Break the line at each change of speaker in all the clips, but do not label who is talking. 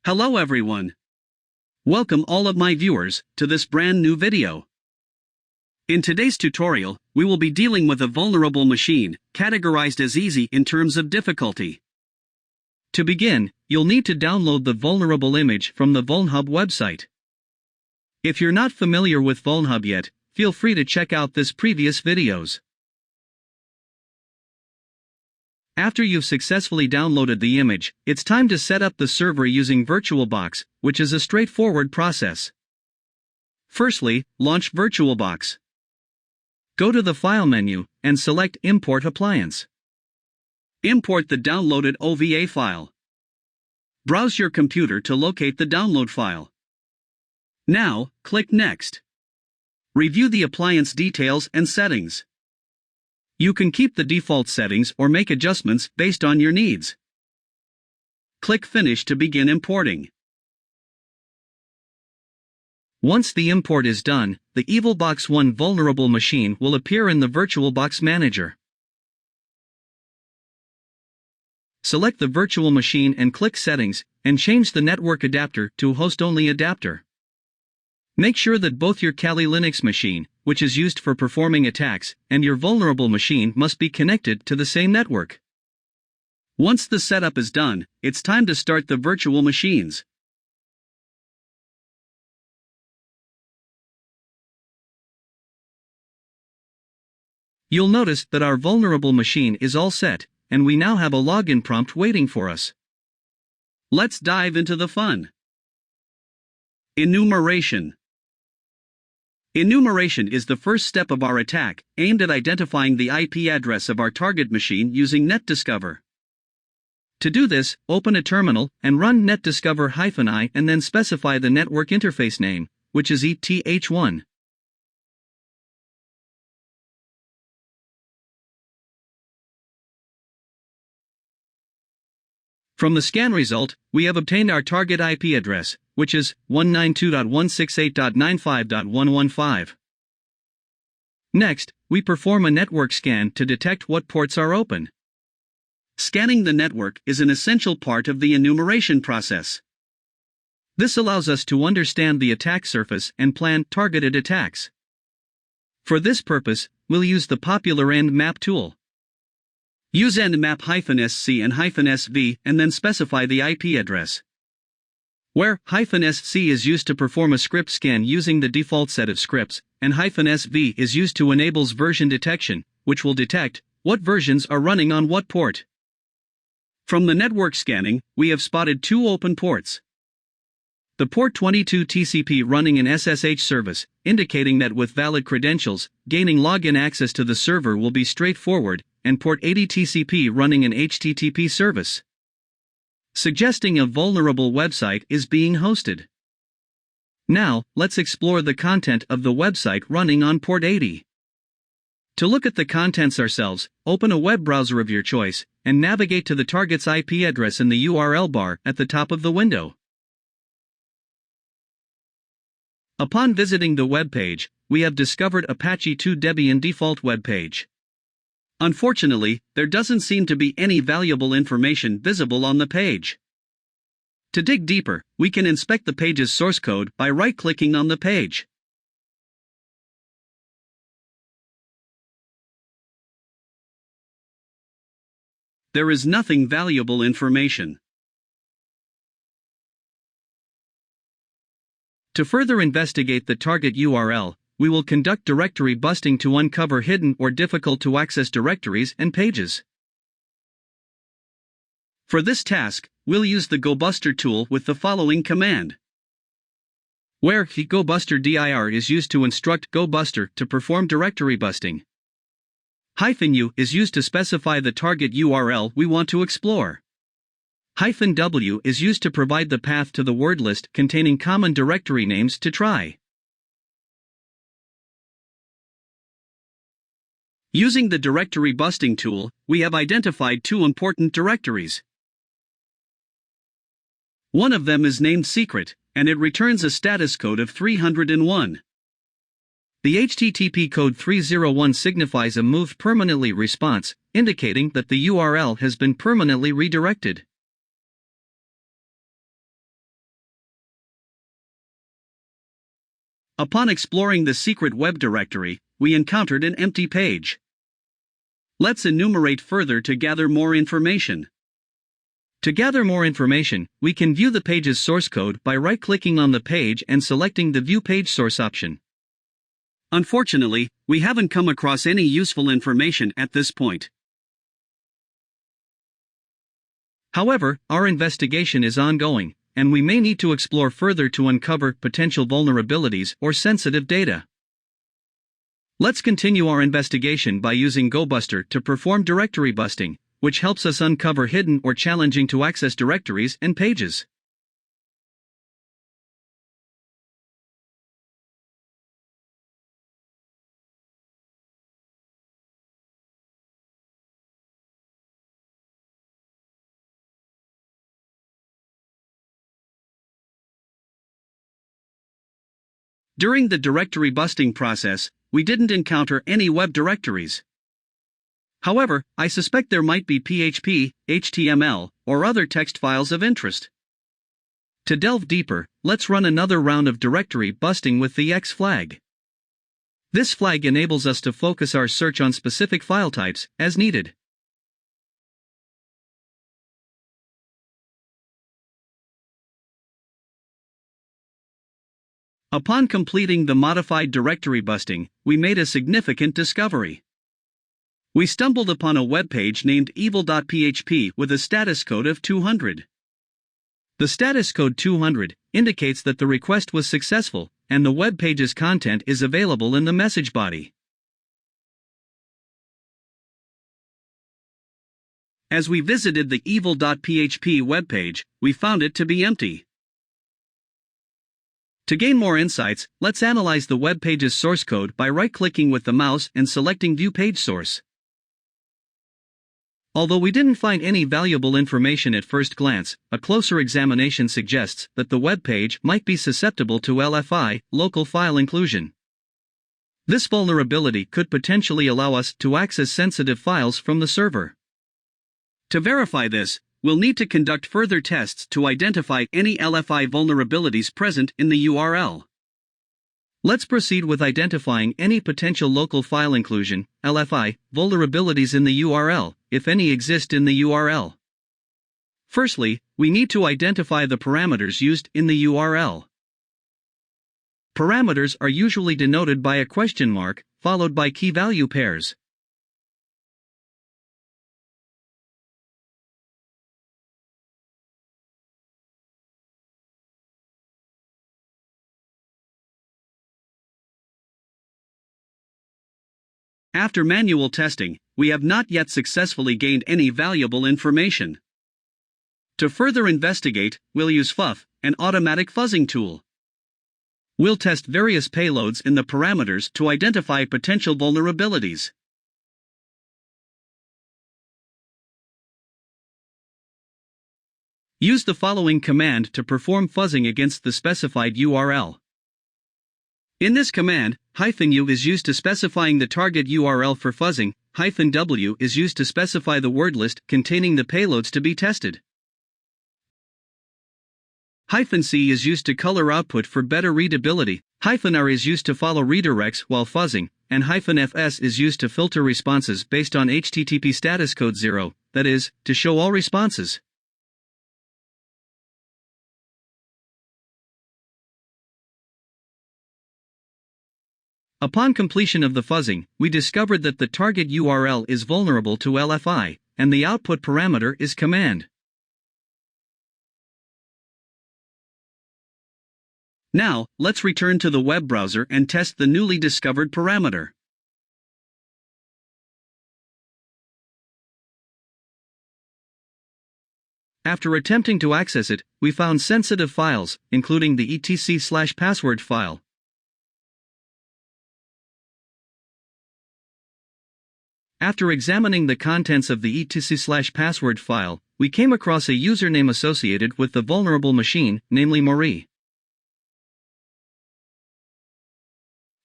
Hello everyone. Welcome all of my viewers to this brand new video. In today's tutorial, we will be dealing with a vulnerable machine, categorized as easy in terms of difficulty. To begin, you'll need to download the vulnerable image from the VulnHub website. If you're not familiar with VulnHub yet, feel free to check out this previous videos. After you've successfully downloaded the image, it's time to set up the server using VirtualBox, which is a straightforward process. Firstly, launch VirtualBox. Go to the File menu, and select Import Appliance. Import the downloaded OVA file. Browse your computer to locate the download file. Now, click Next. Review the appliance details and settings. You can keep the default settings or make adjustments based on your needs. Click Finish to begin importing. Once the import is done, the Evilbox 1 vulnerable machine will appear in the VirtualBox Manager. Select the virtual machine and click Settings, and change the network adapter to host-only adapter. Make sure that both your Kali Linux machine, which is used for performing attacks, and your vulnerable machine must be connected to the same network. Once the setup is done, it's time to start the virtual machines. You'll notice that our vulnerable machine is all set, and we now have a login prompt waiting for us. Let's dive into the fun. Enumeration. Enumeration is the first step of our attack, aimed at identifying the IP address of our target machine using netdiscover. To do this, open a terminal and run netdiscover-i and then specify the network interface name, which is ETH1. From the scan result, we have obtained our target IP address, which is 192.168.95.115. Next, we perform a network scan to detect what ports are open. Scanning the network is an essential part of the enumeration process. This allows us to understand the attack surface and plan targeted attacks. For this purpose, we'll use the popular Nmap tool. Use Nmap-sc and -sv and then specify the IP address. Where -sc is used to perform a script scan using the default set of scripts, and -sv is used to enable version detection, which will detect what versions are running on what port. From the network scanning, we have spotted two open ports. The port 22 TCP running an SSH service, indicating that with valid credentials, gaining login access to the server will be straightforward, and port 80 TCP running an HTTP service, suggesting a vulnerable website is being hosted. Now, let's explore the content of the website running on port 80. To look at the contents ourselves, open a web browser of your choice, and navigate to the target's IP address in the URL bar at the top of the window. Upon visiting the web page, we have discovered Apache 2 Debian default web page. Unfortunately, there doesn't seem to be any valuable information visible on the page. To dig deeper, we can inspect the page's source code by right-clicking on the page. There is nothing valuable information. To further investigate the target URL, we will conduct directory busting to uncover hidden or difficult-to-access directories and pages. For this task, we'll use the Gobuster tool with the following command. Where Gobuster dir is used to instruct Gobuster to perform directory busting. -u is used to specify the target URL we want to explore. -w is used to provide the path to the word list containing common directory names to try. Using the directory busting tool, we have identified two important directories. One of them is named secret, and it returns a status code of 301. The HTTP code 301 signifies a moved permanently response, indicating that the URL has been permanently redirected. Upon exploring the secret web directory, we encountered an empty page. Let's enumerate further to gather more information. To gather more information, we can view the page's source code by right-clicking on the page and selecting the View Page Source option. Unfortunately, we haven't come across any useful information at this point. However, our investigation is ongoing, and we may need to explore further to uncover potential vulnerabilities or sensitive data. Let's continue our investigation by using Gobuster to perform directory busting, which helps us uncover hidden or challenging to access directories and pages. During the directory busting process, we didn't encounter any web directories. However, I suspect there might be PHP, HTML, or other text files of interest. To delve deeper, let's run another round of directory busting with the X flag. This flag enables us to focus our search on specific file types, as needed. Upon completing the modified directory busting, we made a significant discovery. We stumbled upon a web page named evil.php with a status code of 200. The status code 200 indicates that the request was successful, and the web page's content is available in the message body. As we visited the evil.php webpage, we found it to be empty. To gain more insights, let's analyze the web page's source code by right-clicking with the mouse and selecting View Page Source. Although we didn't find any valuable information at first glance, a closer examination suggests that the web page might be susceptible to LFI, local file inclusion. This vulnerability could potentially allow us to access sensitive files from the server. To verify this, we'll need to conduct further tests to identify any LFI vulnerabilities present in the URL. Let's proceed with identifying any potential local file inclusion, LFI, vulnerabilities in the URL, if any exist in the URL. Firstly, we need to identify the parameters used in the URL. Parameters are usually denoted by a question mark, followed by key-value pairs. After manual testing, we have not yet successfully gained any valuable information. To further investigate, we'll use FFUF, an automatic fuzzing tool. We'll test various payloads in the parameters to identify potential vulnerabilities. Use the following command to perform fuzzing against the specified URL. In this command, -u is used to specifying the target URL for fuzzing, -w is used to specify the word list containing the payloads to be tested. -c is used to color output for better readability, -r is used to follow redirects while fuzzing, and -fs is used to filter responses based on HTTP status code 0, that is, to show all responses. Upon completion of the fuzzing, we discovered that the target URL is vulnerable to LFI, and the output parameter is command. Now, let's return to the web browser and test the newly discovered parameter. After attempting to access it, we found sensitive files, including the etc/password file. After examining the contents of the etc/password file, we came across a username associated with the vulnerable machine, namely Marie.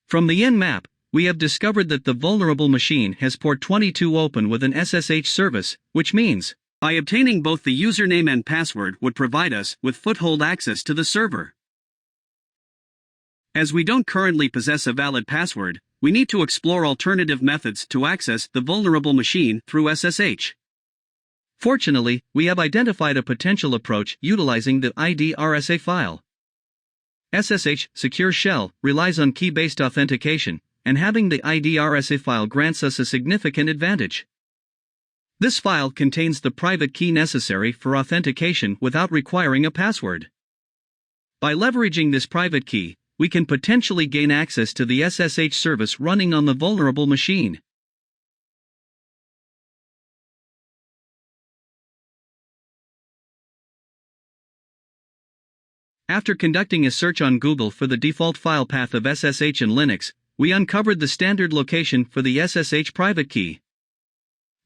From the Nmap, we have discovered that the vulnerable machine has port 22 open with an SSH service, which means, by obtaining both the username and password would provide us with foothold access to the server. As we don't currently possess a valid password, we need to explore alternative methods to access the vulnerable machine through SSH. Fortunately, we have identified a potential approach utilizing the ID RSA file. SSH Secure Shell relies on key-based authentication, and having the ID RSA file grants us a significant advantage. This file contains the private key necessary for authentication without requiring a password. By leveraging this private key, we can potentially gain access to the SSH service running on the vulnerable machine. After conducting a search on Google for the default file path of SSH in Linux, we uncovered the standard location for the SSH private key.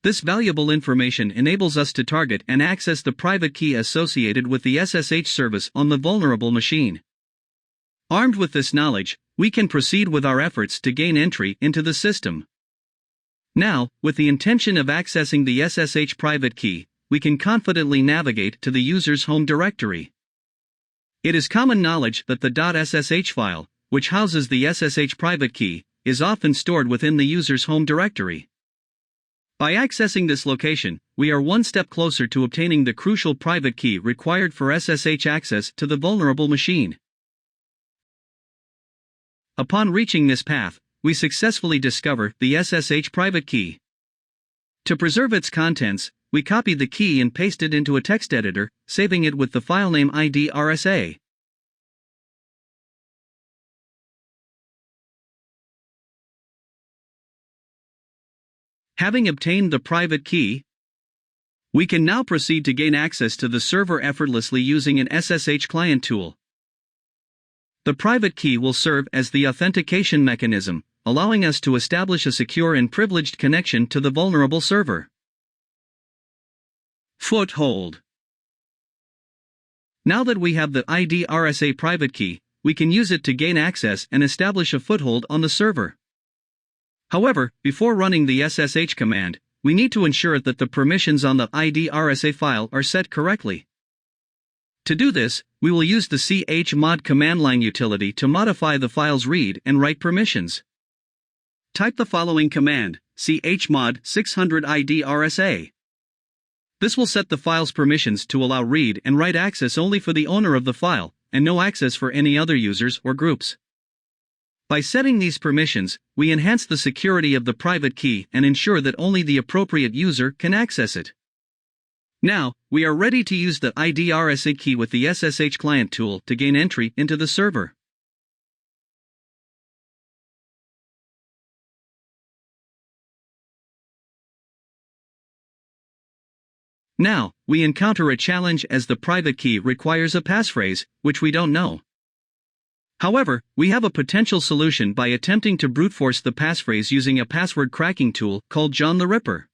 This valuable information enables us to target and access the private key associated with the SSH service on the vulnerable machine. Armed with this knowledge, we can proceed with our efforts to gain entry into the system. Now, with the intention of accessing the SSH private key, we can confidently navigate to the user's home directory. It is common knowledge that the .ssh file, which houses the SSH private key, is often stored within the user's home directory. By accessing this location, we are one step closer to obtaining the crucial private key required for SSH access to the vulnerable machine. Upon reaching this path, we successfully discover the SSH private key. To preserve its contents, we copy the key and paste it into a text editor, saving it with the filename ID RSA. Having obtained the private key, we can now proceed to gain access to the server effortlessly using an SSH client tool. The private key will serve as the authentication mechanism, allowing us to establish a secure and privileged connection to the vulnerable server. Foothold. Now that we have the ID RSA private key, we can use it to gain access and establish a foothold on the server. However, before running the SSH command, we need to ensure that the permissions on the ID RSA file are set correctly. To do this, we will use the chmod command line utility to modify the file's read and write permissions. Type the following command, chmod 600 ID RSA. This will set the file's permissions to allow read and write access only for the owner of the file, and no access for any other users or groups. By setting these permissions, we enhance the security of the private key and ensure that only the appropriate user can access it. Now, we are ready to use the ID RSA key with the SSH client tool to gain entry into the server. Now, we encounter a challenge as the private key requires a passphrase, which we don't know. However, we have a potential solution by attempting to brute force the passphrase using a password cracking tool called John the Ripper.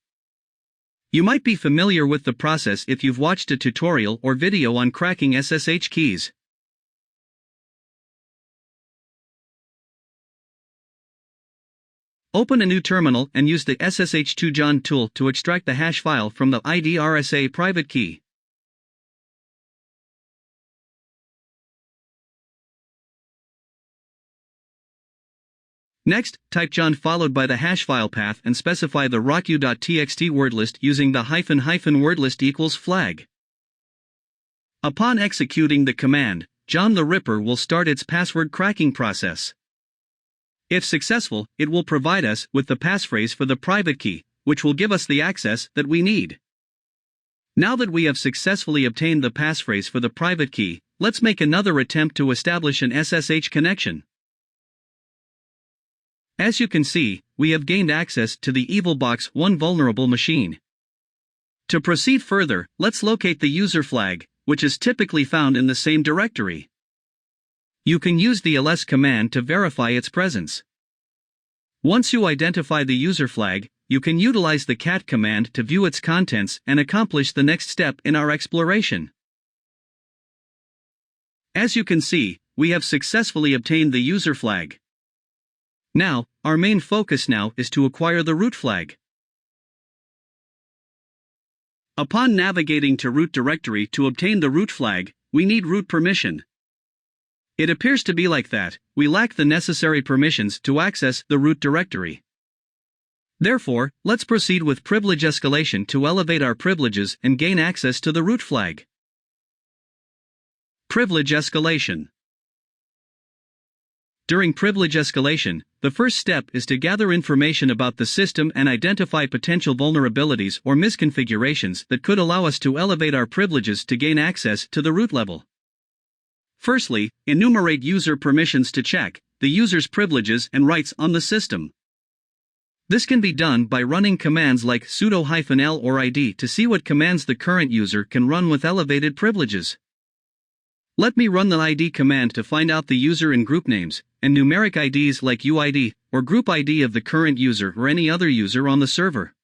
You might be familiar with the process if you've watched a tutorial or video on cracking SSH keys. Open a new terminal and use the SSH2 John tool to extract the hash file from the ID RSA private key. Next, type John followed by the hash file path and specify the rocku.txt wordlist using the --wordlist equals flag. Upon executing the command, John the Ripper will start its password cracking process. If successful, it will provide us with the passphrase for the private key, which will give us the access that we need. Now that we have successfully obtained the passphrase for the private key, let's make another attempt to establish an SSH connection. As you can see, we have gained access to the Evilbox 1 vulnerable machine. To proceed further, let's locate the user flag, which is typically found in the same directory. You can use the ls command to verify its presence. Once you identify the user flag, you can utilize the cat command to view its contents and accomplish the next step in our exploration. As you can see, we have successfully obtained the user flag. Now, our main focus now is to acquire the root flag. Upon navigating to root directory to obtain the root flag, we need root permission. It appears to be like that. We lack the necessary permissions to access the root directory. Therefore, let's proceed with privilege escalation to elevate our privileges and gain access to the root flag. Privilege escalation. During privilege escalation, the first step is to gather information about the system and identify potential vulnerabilities or misconfigurations that could allow us to elevate our privileges to gain access to the root level. Firstly, enumerate user permissions to check the user's privileges and rights on the system. This can be done by running commands like sudo-l or id to see what commands the current user can run with elevated privileges. Let me run the id command to find out the user and group names, and numeric IDs like UID, or group ID of the current user or any other user on the server.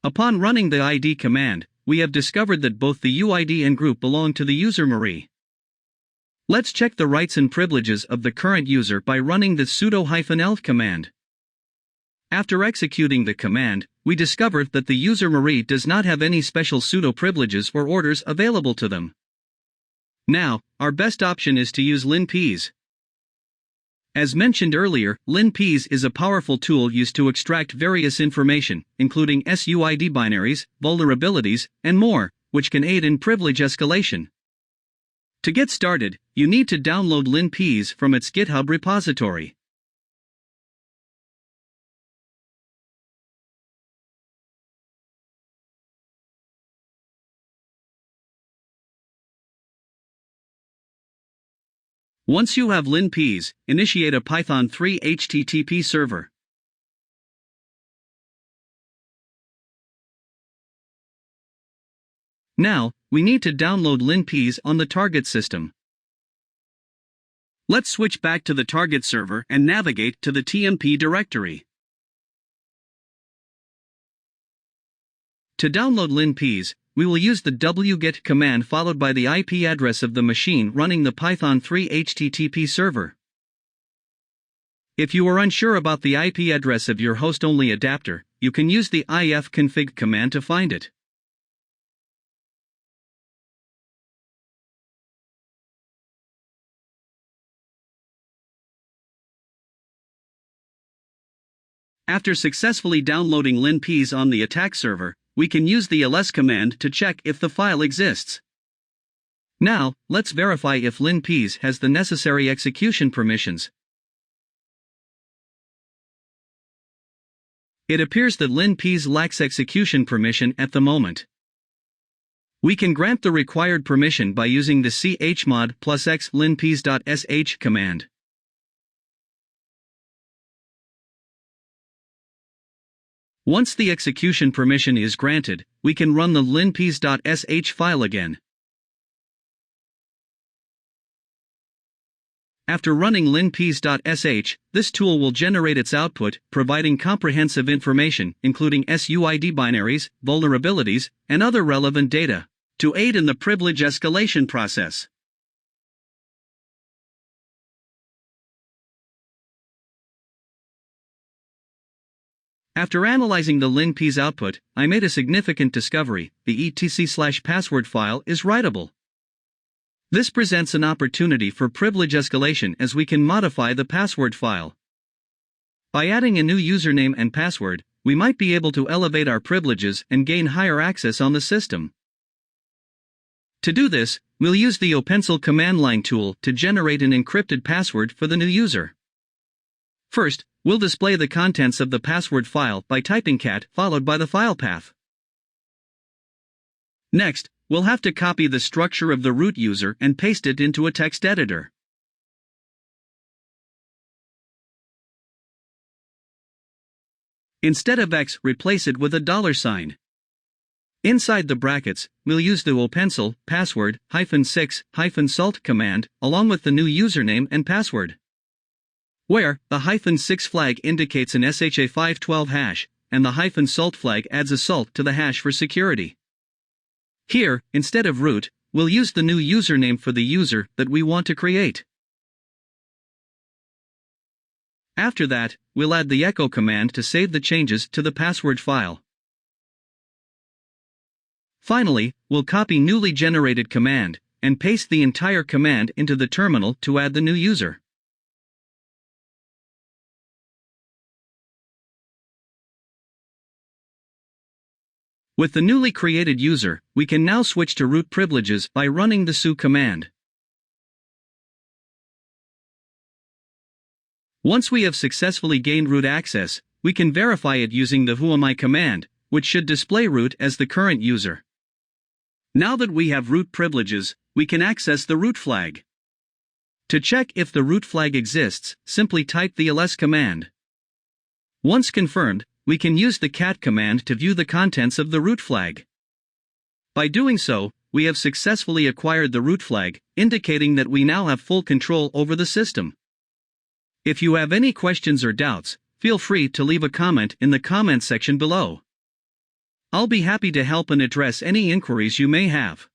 Upon running the id command, we have discovered that both the UID and group belong to the user Marie. Let's check the rights and privileges of the current user by running the sudo-l command. After executing the command, we discover that the user Marie does not have any special sudo privileges or orders available to them. Now, our best option is to use LinPEAS. As mentioned earlier, LinPEAS is a powerful tool used to extract various information, including SUID binaries, vulnerabilities, and more, which can aid in privilege escalation. To get started, you need to download LinPEAS from its GitHub repository. Once you have LinPEAS, initiate a Python 3 HTTP server. Now, we need to download LinPEAS on the target system. Let's switch back to the target server and navigate to the TMP directory. To download LinPEAS, we will use the wget command followed by the IP address of the machine running the Python 3 HTTP server. If you are unsure about the IP address of your host-only adapter, you can use the ifconfig command to find it. After successfully downloading LinPEAS on the attack server, we can use the ls command to check if the file exists. Now, let's verify if LinPEAS has the necessary execution permissions. It appears that LinPEAS lacks execution permission at the moment. We can grant the required permission by using the chmod +x linpeas.sh command. Once the execution permission is granted, we can run the linpeas.sh file again. After running linpeas.sh, this tool will generate its output, providing comprehensive information, including SUID binaries, vulnerabilities, and other relevant data, to aid in the privilege escalation process. After analyzing the LinPEAS output, I made a significant discovery: the etc/password file is writable. This presents an opportunity for privilege escalation as we can modify the password file. By adding a new username and password, we might be able to elevate our privileges and gain higher access on the system. To do this, we'll use the opencil command line tool to generate an encrypted password for the new user. First, we'll display the contents of the password file by typing cat followed by the file path. Next, we'll have to copy the structure of the root user and paste it into a text editor. Instead of X, replace it with a $sign. Inside the brackets, we'll use the opencil password -6-salt command along with the new username and password, where the -6 flag indicates an SHA-512 hash, and the -salt flag adds a salt to the hash for security. Here, instead of root, we'll use the new username for the user that we want to create. After that, we'll add the echo command to save the changes to the password file. Finally, we'll copy newly generated command, and paste the entire command into the terminal to add the new user. With the newly created user, we can now switch to root privileges by running the su command. Once we have successfully gained root access, we can verify it using the whoami command, which should display root as the current user. Now that we have root privileges, we can access the root flag. To check if the root flag exists, simply type the ls command. Once confirmed, we can use the cat command to view the contents of the root flag. By doing so, we have successfully acquired the root flag, indicating that we now have full control over the system. If you have any questions or doubts, feel free to leave a comment in the comment section below. I'll be happy to help and address any inquiries you may have.